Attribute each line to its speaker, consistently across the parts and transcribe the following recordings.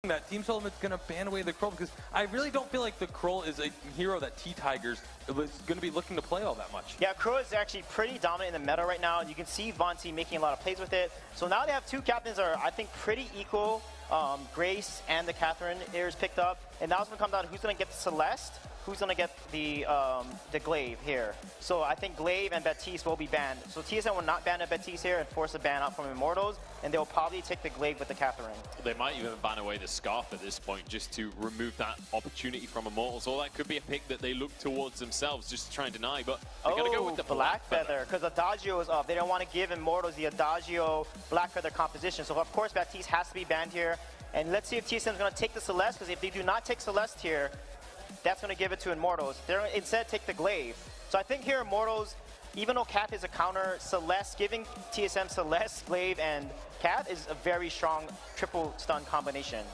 Speaker 1: that Team Solomid's going to ban away the Kroll, because I really don't feel like the Kroll is a hero that T-Tigers was going to be looking to play all that much.
Speaker 2: Yeah, Kroll is actually pretty dominant in the meta right now. You can see Vonti making a lot of plays with it. So now they have two captains that are, I think, pretty equal. Grace and the Catherine is picked up. And now it's going to come down to who's going to get the Celeste, who's going to get the Glaive here. So I think Glaive and Baptiste will be banned. So TSM will not ban a Baptiste here and force a ban out from Immortals, and they'll probably take the Glaive with the Catherine.
Speaker 3: They might even ban away the Scarf at this point just to remove that opportunity from Immortals. Or that could be a pick that they look towards themselves just to try and deny, but they're going to go with the Black Feather.
Speaker 2: Because Adagio is up. They don't want to give Immortals the Adagio Black Feather composition. So of course Baptiste has to be banned here. And let's see if TSM is going to take the Celeste, because if they do not take Celeste here, that's going to give it to Immortals. They're going to instead take the Glaive. So I think here Immortals, even though Cath is a counter, Celeste, giving TSM Celeste, Glaive, and Cath is a very strong triple stun combination.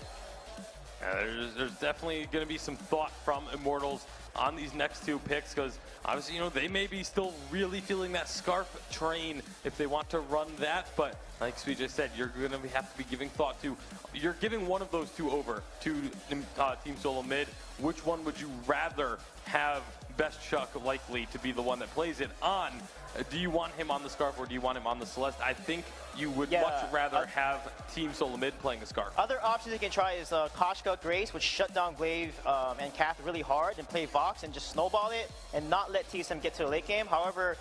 Speaker 1: There's definitely going to be some thought from Immortals on these next two picks, because obviously, you know, they may be still really feeling that Scarf train if they want to run that, but like we just said, you're going to have to be giving thought to, you're giving one of those two over to Team Solo Mid. Which one would you rather have Best Chuck likely to be the one that plays it on? Do you want him on the Scarf or do you want him on the Celeste? I think you would much rather have Team Solo Mid playing the Scarf.
Speaker 2: Other options you can try is Koshka Grace, which shut down Glaive and Cath really hard, and play Vox and just snowball it and not let TSM get to the late game. However,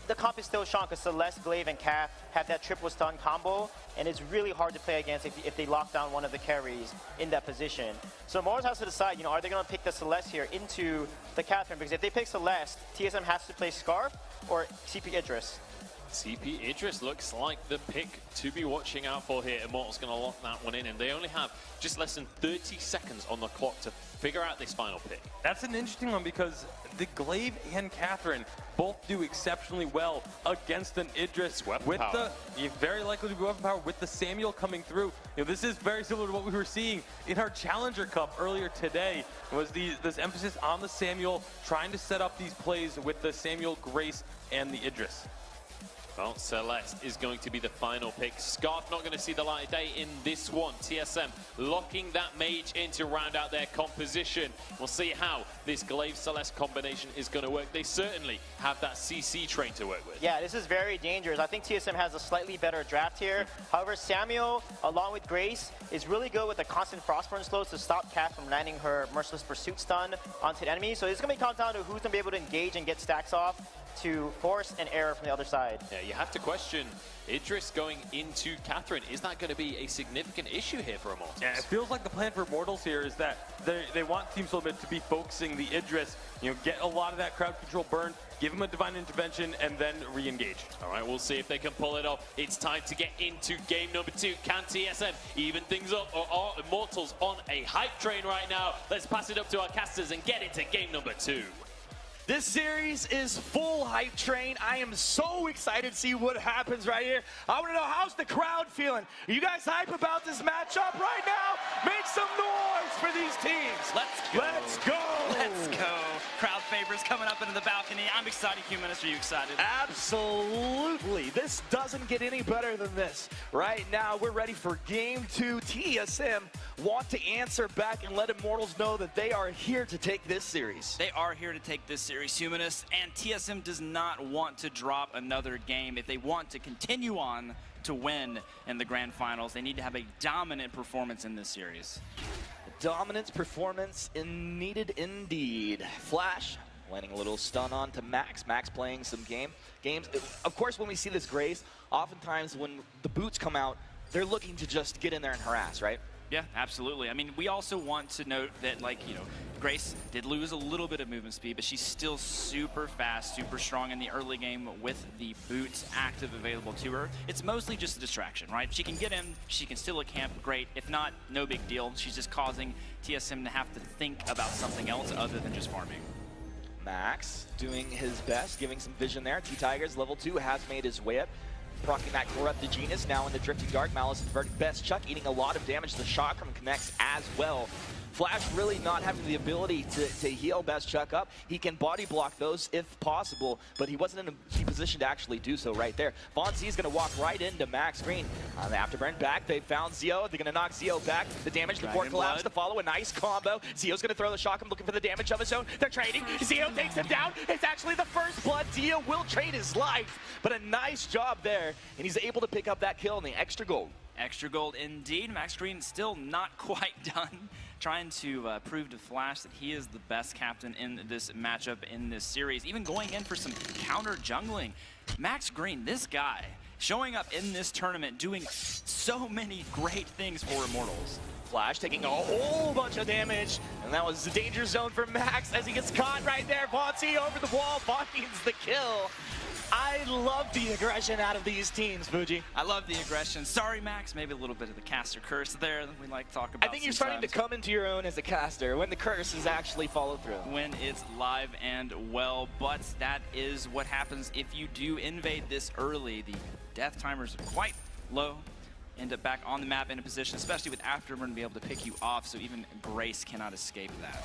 Speaker 2: the comp is still strong because Celeste, Glaive, and Cath have that triple stun combo, and it's really hard to play against if they lock down one of the carries in that position. So Immortals has to decide, you know, are they going to pick the Celeste here into the Catherine? Because if they pick Celeste, TSM has to play Scarf or CP Idris.
Speaker 3: CP Idris looks like the pick to be watching out for here. Immortals going to lock that one in, and they only have just less than 30 seconds on the clock to figure out this final pick.
Speaker 1: That's an interesting one, because the Glaive and Catherine both do exceptionally well against an Idris with the very likely to be weapon power with the Samuel coming through. You know, this is very similar to what we were seeing in our Challenger Cup earlier today. Was this emphasis on the Samuel, trying to set up these plays with the Samuel, Grace, and the Idris.
Speaker 3: Well, Celeste is going to be the final pick. Scarf not going to see the light of day in this one. TSM locking that mage in to round out their composition. We'll see how this Glaive-Celeste combination is going to work. They certainly have that CC train to work with.
Speaker 2: Yeah, this is very dangerous. I think TSM has a slightly better draft here. However, Samuel, along with Grace, is really good with the constant Frostburn slows to stop Cath from landing her Merciless Pursuit stun onto the enemy. So it's going to come down to who's going to be able to engage and get stacks off to force an error from the other side.
Speaker 3: Yeah, you have to question Idris going into Catherine. Is that going to be a significant issue here for Immortals?
Speaker 1: Yeah, it feels like the plan for Immortals here is that they want Team Solomid to be focusing the Idris, you know, get a lot of that crowd control burned, give him a Divine Intervention, and then re-engage.
Speaker 3: All right, we'll see if they can pull it off. It's time to get into game number 2. Can TSM even things up, or are Immortals on a hype train right now? Let's pass it up to our casters and get into game number 2.
Speaker 4: This series is full hype train. I am so excited to see what happens right here. I want to know, how's the crowd feeling? Are you guys hype about this matchup right now? Make some noise for these teams.
Speaker 5: Let's go.
Speaker 4: Let's go.
Speaker 5: Let's go. Crowd favorites coming up into the balcony. I'm excited. Humanist, are you excited?
Speaker 4: Absolutely. This doesn't get any better than this. Right now, we're ready for game 2. TSM want to answer back and let Immortals know that they are here to take this series.
Speaker 5: They are here to take this series, Humanists, and TSM does not want to drop another game. If they want to continue on to win in the grand finals, they need to have a dominant performance in this series.
Speaker 4: Dominance performance needed indeed. Flash landing a little stun on to Max. Max playing some games. Of course, when we see this Grace, oftentimes when the boots come out, they're looking to just get in there and harass, right?
Speaker 5: Yeah, absolutely. I mean, we also want to note that, like, you know, Grace did lose a little bit of movement speed, but she's still super fast, super strong in the early game with the boots active available to her. It's mostly just a distraction, right? She can get in, she can steal a camp, great. If not, no big deal. She's just causing TSM to have to think about something else other than just farming.
Speaker 4: Max doing his best, giving some vision there. T-Tigers level 2 has made his way up. Procking that Corrupted Genius now in the Drifting Dark. Malice is very best. Chuck eating a lot of damage. The Chakram connects as well Flash really not having the ability to heal Best Chuck up. He can body block those if possible, but he wasn't in a position to actually do so right there. Von C is going to walk right into Max Green. On the afterburn back, they found Zio. They're going to knock Zio back. The damage, the core collapse to follow. A nice combo. Zio's going to throw the shock. I'm looking for the damage of his own. They're trading. Zio takes him down. It's actually the first blood. Zio will trade his life, but a nice job there, and he's able to pick up that kill and the extra gold.
Speaker 5: Extra gold indeed. Max Green still not quite done, trying to prove to Flash that he is the best captain in this matchup in this series, even going in for some counter jungling. Max Green, this guy, showing up in this tournament, doing so many great things for Immortals.
Speaker 4: Flash taking a whole bunch of damage, and that was the danger zone for Max as he gets caught right there. Fonzie over the wall, finds the kill. I love the aggression out of these teams, Fuji.
Speaker 5: I love the aggression. Sorry, Max, maybe a little bit of the caster curse there that we like to talk about.
Speaker 4: I think you're starting to come into your own as a caster when the curse is actually followed through.
Speaker 5: When it's live and well, but that is what happens if you do invade this early. The death timers are quite low. End up back on the map in a position, especially with Afterburn, to be able to pick you off, so even Grace cannot escape that.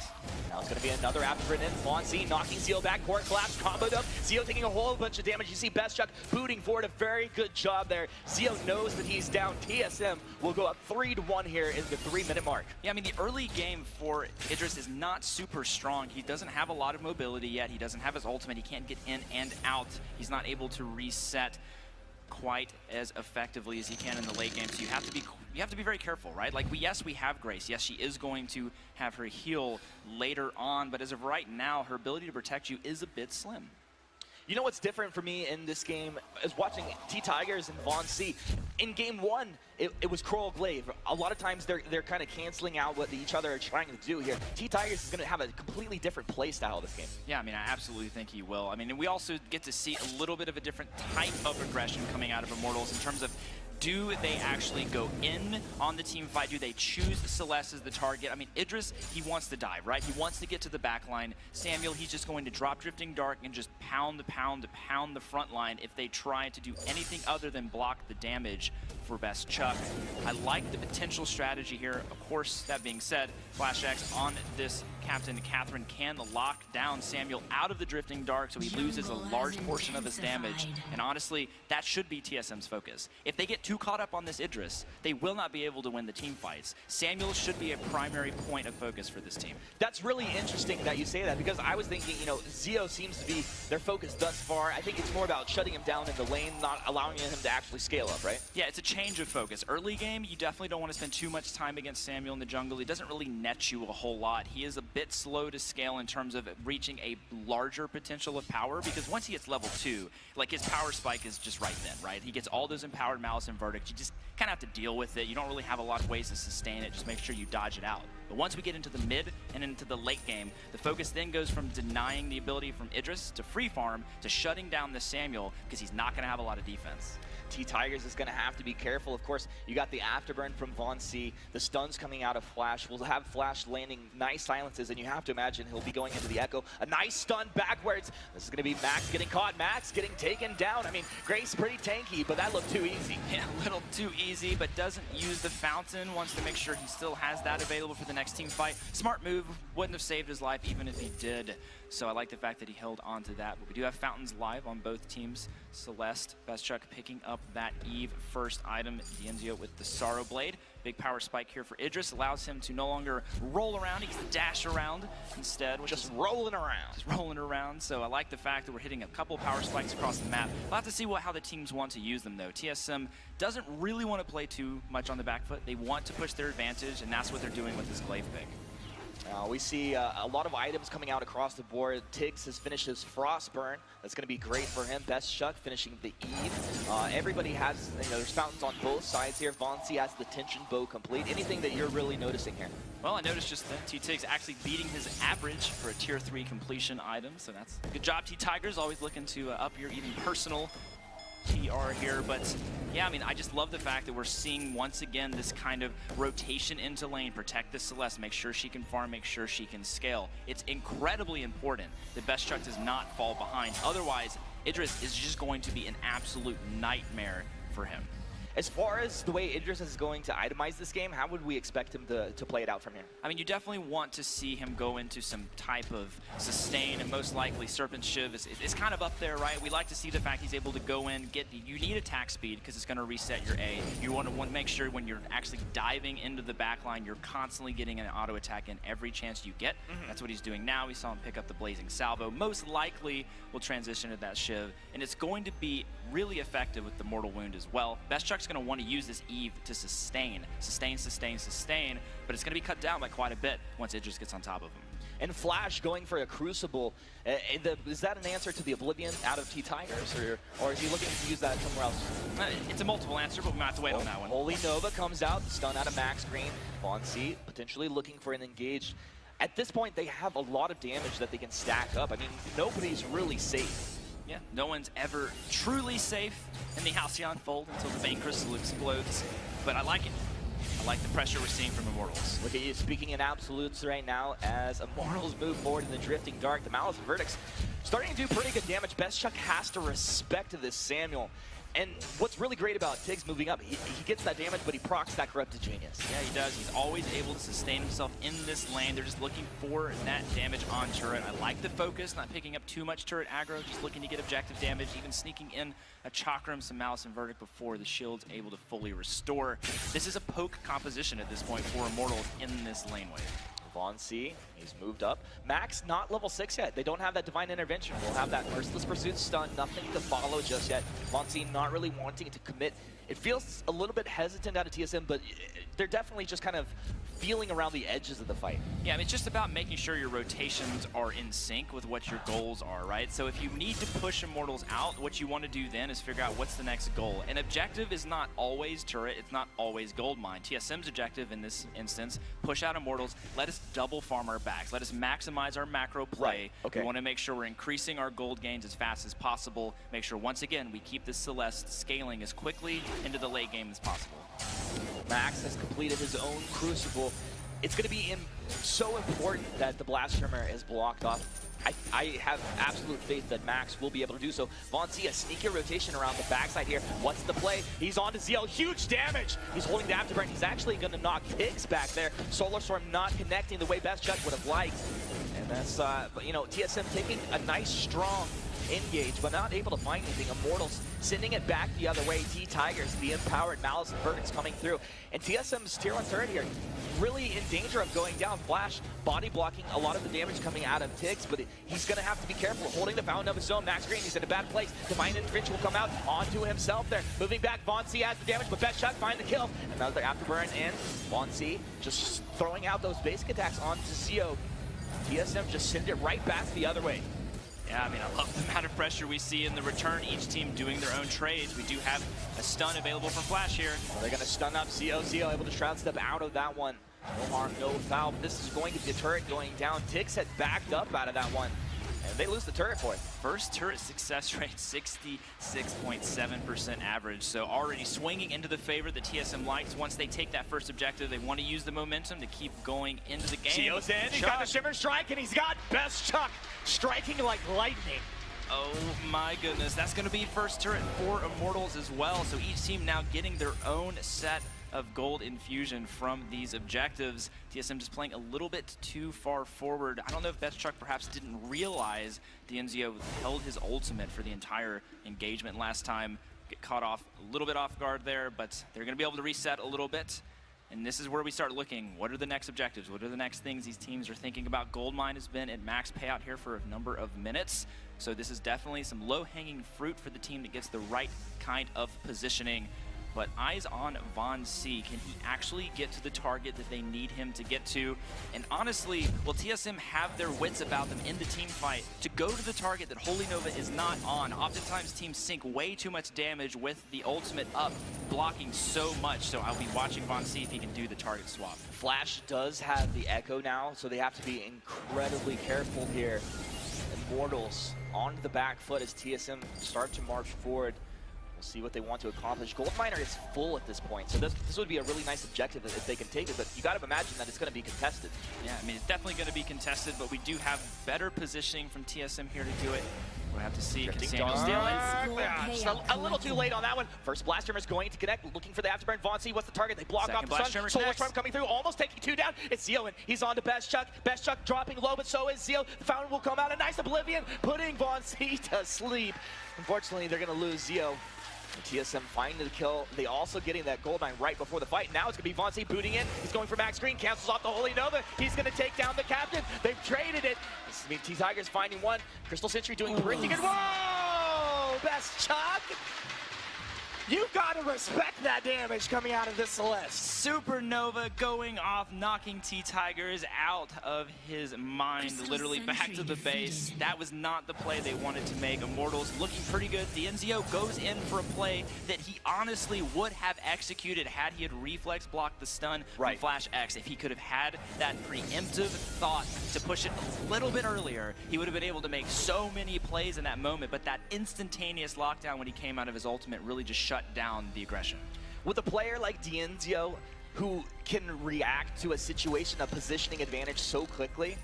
Speaker 4: Now it's going to be another Afterburn in. Fonzie knocking Zio back, core collapse, comboed up. Zio taking a whole bunch of damage. You see Best Chuck booting forward, a very good job there. Zio knows that he's down. TSM will go up 3-1 here in the 3-minute mark.
Speaker 5: Yeah, I mean, the early game for Idris is not super strong. He doesn't have a lot of mobility yet. He doesn't have his ultimate. He can't get in and out. He's not able to reset quite as effectively as he can in the late game, so you have to be very careful, right? Like, yes, we have Grace. Yes, she is going to have her heal later on, but as of right now, her ability to protect you is a bit slim.
Speaker 4: You know what's different for me in this game is watching T-Tigers and Von C. In game one, it was Kroll Glaive. A lot of times they're kind of canceling out what each other are trying to do here. T-Tigers is going to have a completely different play style this game.
Speaker 5: Yeah, I mean, I absolutely think he will. I mean, and we also get to see a little bit of a different type of aggression coming out of Immortals in terms of, do they actually go in on the team fight? Do they choose Celeste as the target? I mean, Idris, he wants to dive, right? He wants to get to the back line. Samuel, he's just going to drop Drifting Dark and just pound the front line if they try to do anything other than block the damage for Best Chuck. I like the potential strategy here. Of course, that being said, Flash X on this Captain Catherine can lock down Samuel out of the Drifting Dark, so he loses a large portion of his damage. And honestly, that should be TSM's focus. If they get too caught up on this Idris, they will not be able to win the team fights. Samuel should be a primary point of focus for this team.
Speaker 4: That's really interesting that you say that, because I was thinking, you know, Zio seems to be their focus thus far. I think it's more about shutting him down in the lane, not allowing him to actually scale up, right?
Speaker 5: Yeah, it's a change of focus. Early game, you definitely don't want to spend too much time against Samuel in the jungle. He doesn't really net you a whole lot. He is a bit slow to scale in terms of reaching a larger potential of power, because once he gets level 2, like, his power spike is just right then, right? He gets all those empowered Malice and Verdict. You just kind of have to deal with it. You don't really have a lot of ways to sustain it. Just make sure you dodge it out. But once we get into the mid and into the late game, the focus then goes from denying the ability from Idris to free farm to shutting down the Samuel, because he's not going to have a lot of defense.
Speaker 4: T-Tigers is going to have to be careful. Of course, you got the afterburn from Von C. The stuns coming out of Flash. We'll have Flash landing nice silences, and you have to imagine he'll be going into the Echo. A nice stun backwards. This is going to be Max getting caught. Max getting taken down. I mean, Grace pretty tanky, but that looked too easy.
Speaker 5: Yeah, a little too easy, but doesn't use the Fountain. Wants to make sure he still has that available for the next team fight. Smart move. Wouldn't have saved his life even if he did. So I like the fact that he held on to that. But we do have Fountains live on both teams. Celeste, Best Chuck picking up that Eve first item. Dienzio with the Sorrow Blade. Big power spike here for Idris. Allows him to no longer roll around. He gets to dash around instead.
Speaker 4: Just rolling around.
Speaker 5: Just rolling around. So I like the fact that we're hitting a couple power spikes across the map. We'll have to see how the teams want to use them, though. TSM doesn't really want to play too much on the back foot. They want to push their advantage, and that's what they're doing with this Glaive pick.
Speaker 4: We see a lot of items coming out across the board. Tiggs has finished his Frostburn. That's going to be great for him. Best Chuck finishing the Eve. Everybody has, there's fountains on both sides here. Von C has the tension bow complete. Anything that you're really noticing here?
Speaker 5: Well, I noticed just that T-Tiggs actually beating his average for a tier 3 completion item, so that's good job, T-Tigers. Always looking to up your even personal PR here, but yeah, I mean, I just love the fact that we're seeing once again this kind of rotation into lane, protect the Celeste, make sure she can farm, make sure she can scale. It's incredibly important that Best Chuck does not fall behind. Otherwise, Idris is just going to be an absolute nightmare for him.
Speaker 4: As far as the way Idris is going to itemize this game, how would we expect him to play it out from here?
Speaker 5: I mean, you definitely want to see him go into some type of sustain, and most likely Serpent Shiv is kind of up there, right? We like to see the fact he's able to go in, you need attack speed because it's going to reset your A. You want to make sure when you're actually diving into the backline, you're constantly getting an auto attack in every chance you get. That's what he's doing now. We saw him pick up the Blazing Salvo. Most likely will transition to that Shiv, and it's going to be really effective with the Mortal Wound as well. Best-Chuck's going to want to use this Eve to sustain, but it's going to be cut down by quite a bit once Idris gets on top of him.
Speaker 4: And Flash going for a Crucible, is that an answer to the Oblivion out of T-Tigers, or is he looking to use that somewhere else?
Speaker 5: It's a multiple answer, but we might have to wait on that one.
Speaker 4: Holy Nova comes out, stun out of Max Green. Von C potentially looking for an engaged. At this point, they have a lot of damage that they can stack up. I mean, nobody's really safe.
Speaker 5: Yeah, no one's ever truly safe in the Halcyon Fold until the Vein Crystal explodes, but I like it. I like the pressure we're seeing from Immortals.
Speaker 4: Look at you speaking in absolutes right now as Immortals move forward in the Drifting Dark. The Malice and Verdicts starting to do pretty good damage. Best-Chuck has to respect this Samuel. And what's really great about Tiggs moving up, he gets that damage, but he procs that Corrupted Genius.
Speaker 5: Yeah, he does. He's always able to sustain himself in this lane. They're just looking for that damage on turret. I like the focus, not picking up too much turret aggro, just looking to get objective damage, even sneaking in a Chakram, some Malice and Verdict before the shield's able to fully restore. This is a poke composition at this point for Immortals in this lane wave.
Speaker 4: Von C, he's moved up. Max not level 6 yet. They don't have that Divine Intervention. We'll have that Merciless Pursuit stun, nothing to follow just yet. Von C not really wanting to commit. It feels a little bit hesitant out of TSM, but they're definitely just kind of feeling around the edges of the fight.
Speaker 5: Yeah, I mean, it's just about making sure your rotations are in sync with what your goals are, right? So if you need to push Immortals out, what you want to do then is figure out what's the next goal. An objective is not always turret, it's not always gold mine. TSM's objective in this instance, push out Immortals, let us double farm our backs, let us maximize our macro play.
Speaker 4: Right. Okay.
Speaker 5: We want to make sure we're increasing our gold gains as fast as possible, make sure once again we keep this Celeste scaling as quickly into the late game as possible.
Speaker 4: Max has completed his own Crucible. It's going to be so important that the Blast Tremor is blocked off. I have absolute faith that Max will be able to do so. Von C, a sneaky rotation around the backside here. What's the play? He's on to ZL. Huge damage. He's holding the Afterburn. He's actually going to knock Tiggs back there. Solar Storm not connecting the way Best-Chuck would have liked. And that's, but you know, TSM taking a nice, strong engage, but not able to find anything. Immortals sending it back the other way. T-Tigers, the empowered Malice and Verdicts coming through. And TSM's tier 1 turret here, really in danger of going down. Flash body blocking a lot of the damage coming out of Tiggs, but he's going to have to be careful. Holding the Fountain of his own. Max Green, he's in a bad place. Divine Intervention will come out onto himself there. Moving back, Von C has the damage, but Best-Chuck find the kill. Another Afterburn in. Von C just throwing out those basic attacks onto Zio. TSM just send it right back the other way.
Speaker 5: Yeah, I mean, I love the amount of pressure we see in the return, each team doing their own trades. We do have a stun available from Flash here.
Speaker 4: Well, they're going to stun up Zio. Zio able to Shroud Step out of that one. No harm, no foul, but this is going to be a turret going down. Tiggs had backed up out of that one, and they lose the turret for it.
Speaker 5: First turret success rate, 66.7% average, so already swinging into the favor that TSM likes. Once they take that first objective, they want to use the momentum to keep going into the game.
Speaker 4: Zio's in, he's got the Shimmer Strike, and he's got Best-Chuck striking like lightning.
Speaker 5: Oh my goodness, that's going to be first turret for Immortals as well, so each team now getting their own set of gold infusion from these objectives. TSM just playing a little bit too far forward. I don't know if Best-Chuck perhaps didn't realize DNZO held his ultimate for the entire engagement last time. Get caught off a little bit off guard there, but they're going to be able to reset a little bit. And this is where we start looking. What are the next objectives? What are the next things these teams are thinking about? Goldmine has been at max payout here for a number of minutes. So this is definitely some low-hanging fruit for the team that gets the right kind of positioning. But eyes on Von C. Can he actually get to the target that they need him to get to? And honestly, will TSM have their wits about them in the team fight to go to the target that Holy Nova is not on? Oftentimes teams sink way too much damage with the ultimate up, blocking so much. So I'll be watching Von C if he can do the target swap.
Speaker 4: Flash does have the Echo now, so they have to be incredibly careful here. Immortals onto the back foot as TSM start to march forward. We'll see what they want to accomplish. Gold Miner is full at this point, so this would be a really nice objective if they can take it, but you got to imagine that it's going to be contested.
Speaker 5: Yeah, I mean, it's definitely going to be contested, but we do have better positioning from TSM here to do it. We'll have to see. Can
Speaker 4: Drifting
Speaker 5: Samuel
Speaker 4: dark.
Speaker 5: steal it?
Speaker 4: Yeah, just a little too late on that one. First blast trimmer is going to connect, looking for the afterburn. Vauncey, what's the target? They block
Speaker 5: Second
Speaker 4: off the
Speaker 5: blast
Speaker 4: sun.
Speaker 5: trimmer
Speaker 4: Solar
Speaker 5: connects.
Speaker 4: Storm coming through, almost taking 2 down. It's Zio, and he's on to Best Chuck. Best Chuck dropping low, but so is Zio. The fountain will come out. A nice Oblivion, putting Vauncey to sleep. Unfortunately, they're going to lose Zio. The TSM finding the kill. They also getting that gold mine right before the fight. Now it's going to be Vauncey booting in. He's going for Max Green, cancels off the Holy Nova. He's going to take down the captain. They've traded it. This means T-Tigers finding one. Crystal Sentry doing pretty good. Whoa! Best Chuck! You gotta respect that damage coming out of this Celeste.
Speaker 5: Supernova going off, knocking T-Tigers out of his mind, literally back to the base. That was not the play they wanted to make. Immortals looking pretty good. DNZO goes in for a play that he honestly would have executed had he had reflex blocked the stun from Flash X. If he could have had that preemptive thought to push it a little bit earlier, he would have been able to make so many plays in that moment, but that instantaneous lockdown when he came out of his ultimate really just shut down the aggression.
Speaker 4: With a player like DNZO who can react to a situation of positioning advantage so quickly,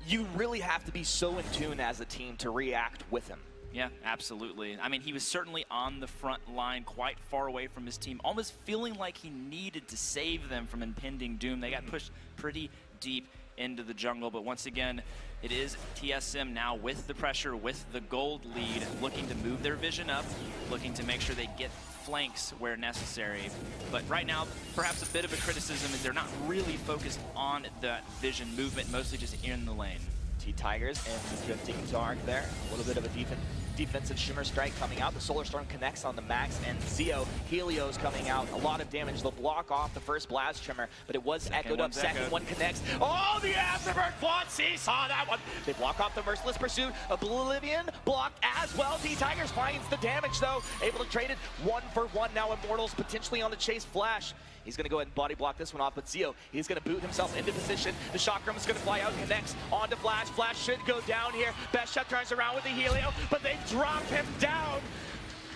Speaker 4: you really have to be so in tune as a team to react with him.
Speaker 5: Yeah, absolutely. I mean, he was certainly on the front line, quite far away from his team, almost feeling like he needed to save them from impending doom. They got pushed pretty deep into the jungle, but once again, it is TSM now with the pressure, with the gold lead, looking to move their vision up, looking to make sure they get flanks where necessary. But right now, perhaps a bit of a criticism is they're not really focused on that vision movement, mostly just in the lane.
Speaker 4: T-Tigers and Drifting Dark there. A little bit of a defensive Shimmer Strike coming out. The Solar Storm connects on the Max, and Zio, Helios coming out. A lot of damage. They'll block off the first Blast Trimmer, but it was echoed up. Second one connects. Oh, the Afterbird Vauncey saw that one. They block off the Merciless Pursuit. Oblivion blocked as well. T-Tigers finds the damage, though. Able to trade it 1-for-1. Now Immortals potentially on the chase. Flash. He's going to go ahead and body block this one off, but Zio, he's going to boot himself into position. The Chakram is going to fly out, connects onto Flash. Flash should go down here. Best Shot turns around with the Helio, but they drop him down.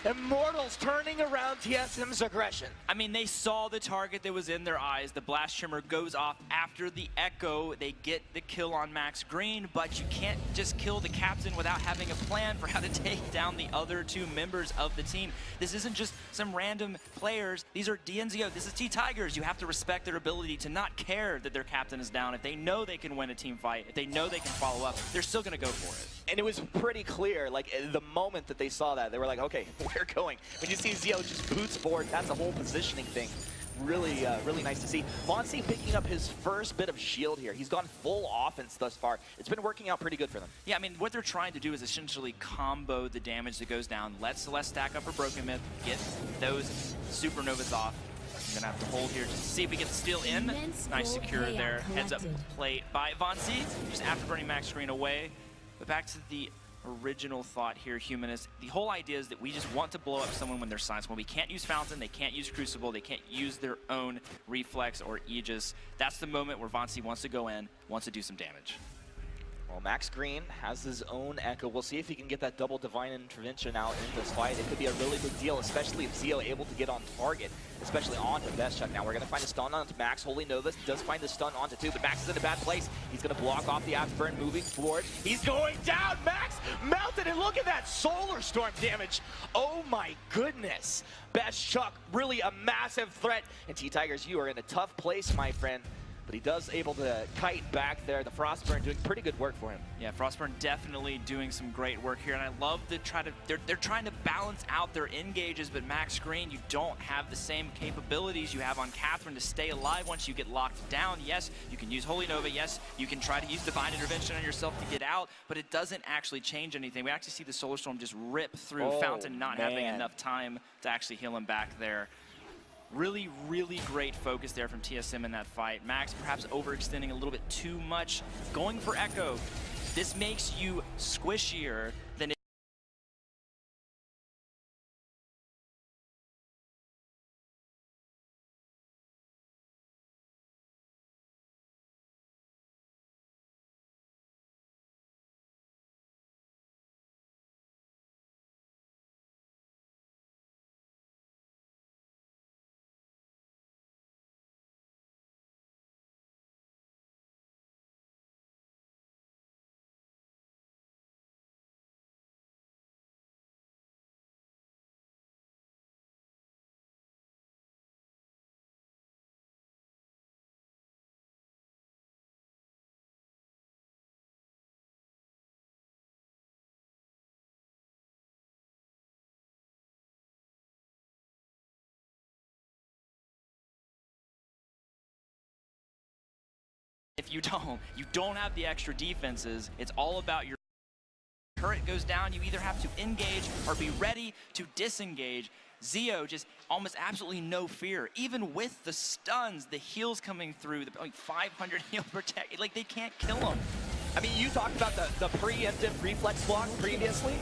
Speaker 4: Immortals turning around TSM's aggression.
Speaker 5: I mean, they saw the target that was in their eyes. The Blast Shimmer goes off after the Echo. They get the kill on Max Green, but you can't just kill the captain without having a plan for how to take down the other 2 members of the team. This isn't just some random players. These are DNZO. This is T-Tigers. You have to respect their ability to not care that their captain is down. If they know they can win a team fight, if they know they can follow up, they're still going to go for it.
Speaker 4: And it was pretty clear, like, the moment that they saw that, they were like, okay, we're going. When you see Zio just boots forward, that's a whole positioning thing. Really, really nice to see. Vauncey picking up his first bit of shield here. He's gone full offense thus far. It's been working out pretty good for them.
Speaker 5: Yeah, I mean, what they're trying to do is essentially combo the damage that goes down. Let Celeste stack up her Broken Myth, get those Supernovas off. I'm gonna have to hold here just to see if we get the steal in. Nice secure there. Heads up play by Vauncey, just after burning Max Green away. But back to the original thought here, Humanist. The whole idea is that we just want to blow up someone when they're silenced. When we can't use Fountain, they can't use Crucible, they can't use their own Reflex or Aegis. That's the moment where Vauncey wants to go in, wants to do some damage.
Speaker 4: Well, Max Green has his own Echo. We'll see if he can get that double Divine Intervention out in this fight. It could be a really big deal, especially if Zio able to get on target, especially onto Best Chuck. Now we're going to find a stun onto Max. Holy Nova does find the stun onto 2, but Max is in a bad place. He's going to block off the Afterburn, moving forward. He's going down. Max melted, and look at that Solar Storm damage. Oh my goodness. Best Chuck, really a massive threat. And T-Tigers, you are in a tough place, my friend. But he does able to kite back there. The Frostburn doing pretty good work for him.
Speaker 5: Yeah, Frostburn definitely doing some great work here, and I love to try to, they're trying to balance out their engages, but Max Green, you don't have the same capabilities you have on Catherine to stay alive once you get locked down. Yes, you can use Holy Nova, yes, you can try to use Divine Intervention on yourself to get out, but it doesn't actually change anything. We actually see the Solar Storm just rip through Fountain, not having enough time to actually heal him back there. Really, really great focus there from TSM in that fight. Max perhaps overextending a little bit too much, going for Echo. This makes you squishier than you don't have the extra defenses. It's all about your turret goes down. You either have to engage or be ready to disengage. Zio just almost absolutely no fear. Even with the stuns, the heals coming through, the like 500 heal protect, like they can't kill him.
Speaker 4: I mean, you talked about the preemptive reflex block previously.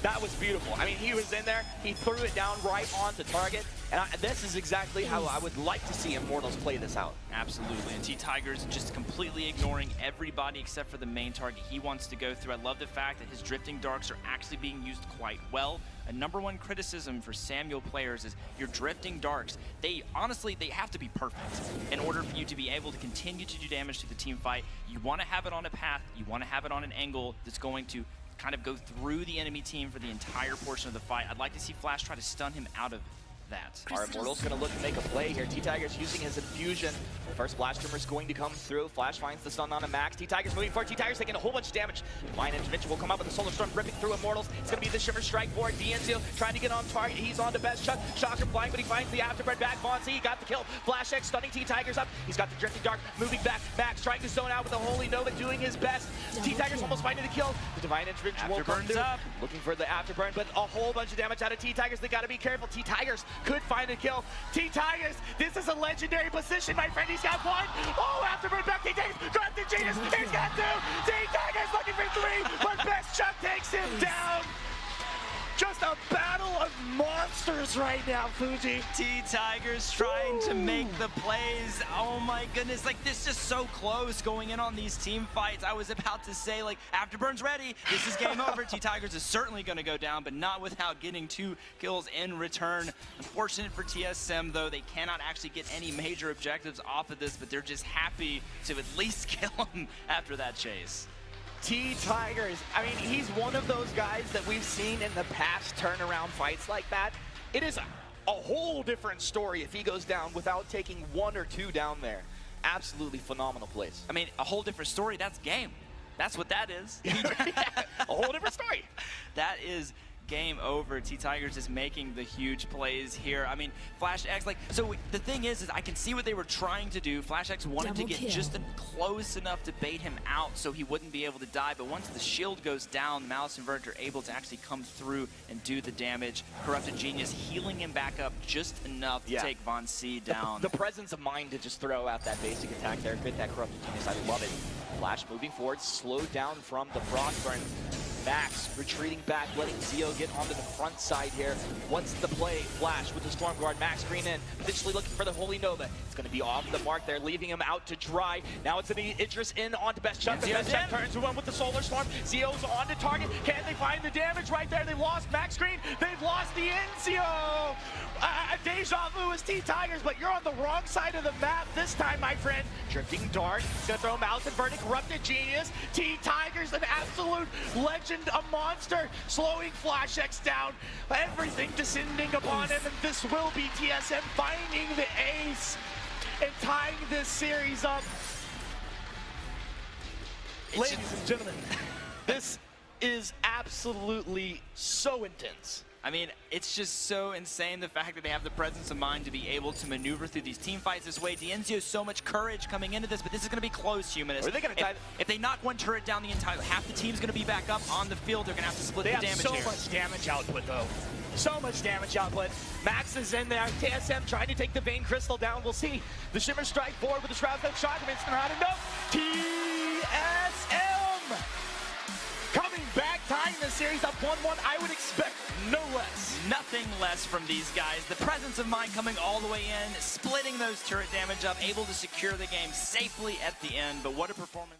Speaker 4: That was beautiful. I mean, he was in there, he threw it down right onto target, and this is exactly how I would like to see Immortals play this out.
Speaker 5: Absolutely, and T-Tiger's just completely ignoring everybody except for the main target he wants to go through. I love the fact that his drifting darks are actually being used quite well. A #1 criticism for Samuel players is your drifting darks. Honestly, they have to be perfect in order for you to be able to continue to do damage to the team fight. You want to have it on a path, you want to have it on an angle that's going to kind of go through the enemy team for the entire portion of the fight. I'd like to see Flash try to stun him out of that.
Speaker 4: Our Immortals going to look to make a play here. T-Tiger's using his infusion. First Flash Trimmer's going to come through. Flash finds the stun on a Max. T-Tiger's moving forward. T-Tiger's taking a whole bunch of damage. Divine Intervention will come up with the Solar Storm ripping through Immortals. It's going to be the Shimmer Strike for D'Enzio trying to get on target. He's on to Best Chuck. Shocker flying, but he finds the Afterburn back. Von Z got the kill. Flash X stunning T-Tiger's up. He's got the Drifting Dark moving back. Max trying to zone out with the Holy Nova doing his best. T-Tiger's almost finding the kill. The Divine Intervention will come through.
Speaker 5: Up.
Speaker 4: Looking for the Afterburn, but a whole bunch of damage out of T-Tigers. They got to be careful. T-Tigers could find a kill. T-Tigers, this is a legendary position, my friend. He's got one. Oh, Afterburn back. T-Tigers, got the Genius. He's got two. T-Tigers looking for three, but Best Chuck takes him down. Just a battle of monsters right now, Fuji.
Speaker 5: T-Tigers trying to make the plays. Oh my goodness, like this is so close going in on these team fights. I was about to say, like, Afterburn's ready. This is game over. T-Tigers is certainly going to go down, but not without getting 2 kills in return. Unfortunate for TSM, though, they cannot actually get any major objectives off of this, but they're just happy to at least kill him after that chase.
Speaker 4: T-Tigers, I mean, he's one of those guys that we've seen in the past turn around fights like that. It is a whole different story if he goes down without taking 1 or 2 down there. Absolutely phenomenal plays.
Speaker 5: I mean, a whole different story. That's game. That's what that is.
Speaker 4: A whole different story.
Speaker 5: That is game over. T-Tigers is making the huge plays here. I mean, Flash X, like, so the thing is I can see what they were trying to do. Flash X wanted to get just close enough to bait him out so he wouldn't be able to die, but once the shield goes down, the Malice Inverter able to actually come through and do the damage. Corrupted Genius healing him back up just enough to take Von C down.
Speaker 4: The presence of mind to just throw out that basic attack there. Good, that Corrupted Genius, I love it. Flash moving forward, slowed down from the Frostburn. Max retreating back, letting Zio get onto the front side here. What's the play? Flash with the Storm Guard, Max green in, potentially looking for the Holy Nova. It's going to be off the mark there, leaving him out to dry. Now it's going to be Idris in onto Best Chuck. Best Chuck turns to one with the Solar Storm. Zio's on to target. Can they find the damage right there? They lost Max green. They've lost the Zio. Deja vu is T-Tigers, but you're on the wrong side of the map this time, my friend. Drifting Dart. He's going to throw Malice Inverted, Corrupted Genius. T-Tigers, an absolute legend, a monster, slowing Flash X down. Everything descending upon him, and this will be TSM finding the ace and tying this series up. Ladies and gentlemen, this is absolutely so intense.
Speaker 5: I mean, it's just so insane, the fact that they have the presence of mind to be able to maneuver through these team fights this way. D'Enzio has so much courage coming into this, but this is going to be close, Humanist.
Speaker 4: Are they going to die?
Speaker 5: If they knock one turret down, the entire half the team's going to be back up on the field. They're going to have to split the damage here.
Speaker 4: They have so much damage output, though. So much damage output. Max is in there. TSM trying to take the Vein Crystal down. We'll see. The Shimmer Strike forward with the Shroud of Shock. It's not enough. TSM coming back, tying the series up 1-1. I would expect no less.
Speaker 5: Nothing less from these guys. The presence of mind coming all the way in, splitting those turret damage up, able to secure the game safely at the end. But what a performance.